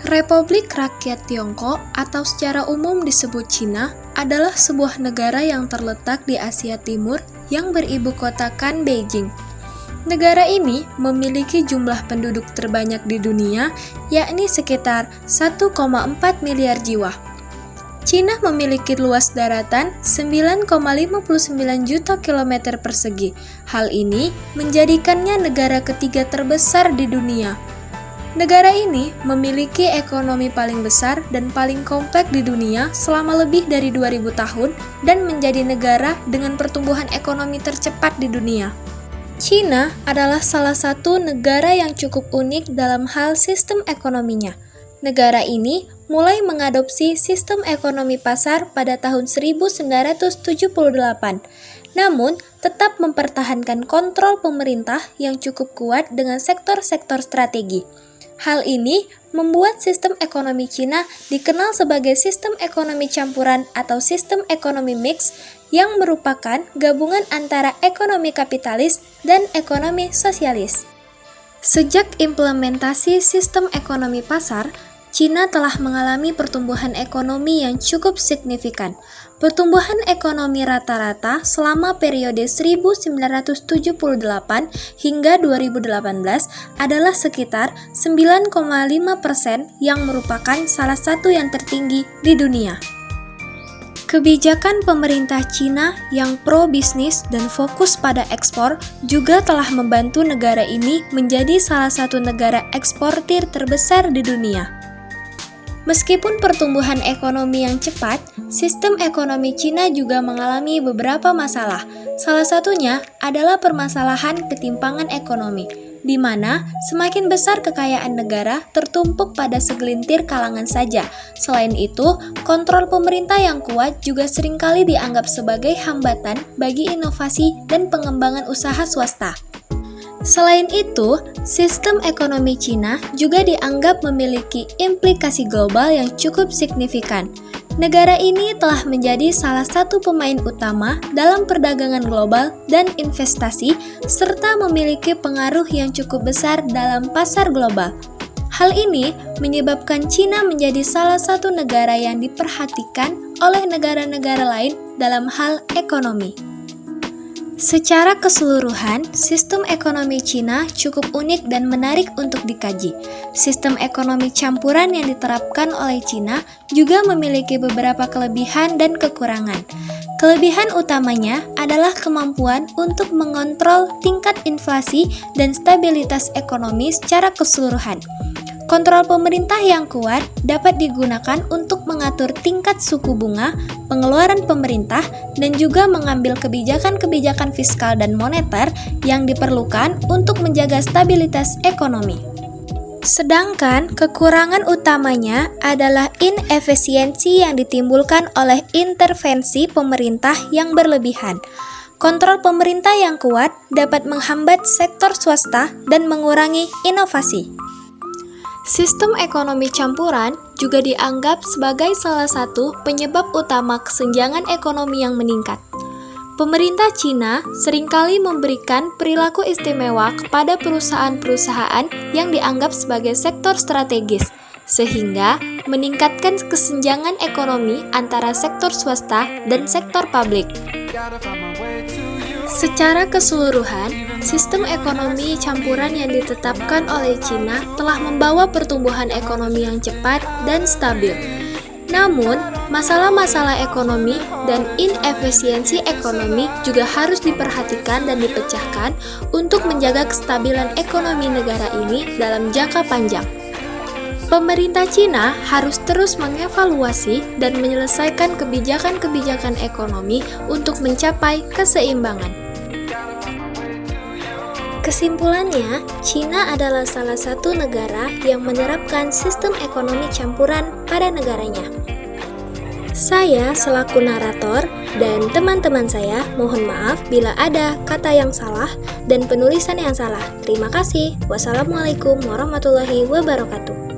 Republik Rakyat Tiongkok atau secara umum disebut Cina adalah sebuah negara yang terletak di Asia Timur yang beribu kotakan Beijing. Negara ini memiliki jumlah penduduk terbanyak di dunia, yakni sekitar 1,4 miliar jiwa. Cina memiliki luas daratan 9,59 juta kilometer persegi. Hal ini menjadikannya negara ketiga terbesar di dunia. Negara ini memiliki ekonomi paling besar dan paling kompleks di dunia selama lebih dari 2000 tahun dan menjadi negara dengan pertumbuhan ekonomi tercepat di dunia. Cina adalah salah satu negara yang cukup unik dalam hal sistem ekonominya. Negara ini mulai mengadopsi sistem ekonomi pasar pada tahun 1978, namun tetap mempertahankan kontrol pemerintah yang cukup kuat dengan sektor-sektor strategi. Hal ini membuat sistem ekonomi Cina dikenal sebagai sistem ekonomi campuran atau sistem ekonomi mix yang merupakan gabungan antara ekonomi kapitalis dan ekonomi sosialis. Sejak implementasi sistem ekonomi pasar, Cina telah mengalami pertumbuhan ekonomi yang cukup signifikan. Pertumbuhan ekonomi rata-rata selama periode 1978 hingga 2018 adalah sekitar 9,5% yang merupakan salah satu yang tertinggi di dunia. Kebijakan pemerintah Cina yang pro-bisnis dan fokus pada ekspor juga telah membantu negara ini menjadi salah satu negara eksportir terbesar di dunia. Meskipun pertumbuhan ekonomi yang cepat, sistem ekonomi Cina juga mengalami beberapa masalah. Salah satunya adalah permasalahan ketimpangan ekonomi, di mana semakin besar kekayaan negara tertumpuk pada segelintir kalangan saja. Selain itu, kontrol pemerintah yang kuat juga seringkali dianggap sebagai hambatan bagi inovasi dan pengembangan usaha swasta. Selain itu, sistem ekonomi Cina juga dianggap memiliki implikasi global yang cukup signifikan. Negara ini telah menjadi salah satu pemain utama dalam perdagangan global dan investasi, serta memiliki pengaruh yang cukup besar dalam pasar global. Hal ini menyebabkan Cina menjadi salah satu negara yang diperhatikan oleh negara-negara lain dalam hal ekonomi. Secara keseluruhan, sistem ekonomi Cina cukup unik dan menarik untuk dikaji. Sistem ekonomi campuran yang diterapkan oleh Cina juga memiliki beberapa kelebihan dan kekurangan. Kelebihan utamanya adalah kemampuan untuk mengontrol tingkat inflasi dan stabilitas ekonomi secara keseluruhan. Kontrol pemerintah yang kuat dapat digunakan untuk mengatur tingkat suku bunga, pengeluaran pemerintah, dan juga mengambil kebijakan-kebijakan fiskal dan moneter yang diperlukan untuk menjaga stabilitas ekonomi. Sedangkan kekurangan utamanya adalah inefisiensi yang ditimbulkan oleh intervensi pemerintah yang berlebihan. Kontrol pemerintah yang kuat dapat menghambat sektor swasta dan mengurangi inovasi. Sistem ekonomi campuran juga dianggap sebagai salah satu penyebab utama kesenjangan ekonomi yang meningkat. Pemerintah Cina seringkali memberikan perilaku istimewa kepada perusahaan-perusahaan yang dianggap sebagai sektor strategis, sehingga meningkatkan kesenjangan ekonomi antara sektor swasta dan sektor publik. Secara keseluruhan, sistem ekonomi campuran yang ditetapkan oleh Cina telah membawa pertumbuhan ekonomi yang cepat dan stabil. Namun, masalah-masalah ekonomi dan inefisiensi ekonomi juga harus diperhatikan dan dipecahkan untuk menjaga kestabilan ekonomi negara ini dalam jangka panjang. Pemerintah Cina harus terus mengevaluasi dan menyelesaikan kebijakan-kebijakan ekonomi untuk mencapai keseimbangan. Kesimpulannya, Cina adalah salah satu negara yang menerapkan sistem ekonomi campuran pada negaranya. Saya selaku narator dan teman-teman saya mohon maaf bila ada kata yang salah dan penulisan yang salah. Terima kasih. Wassalamualaikum warahmatullahi wabarakatuh.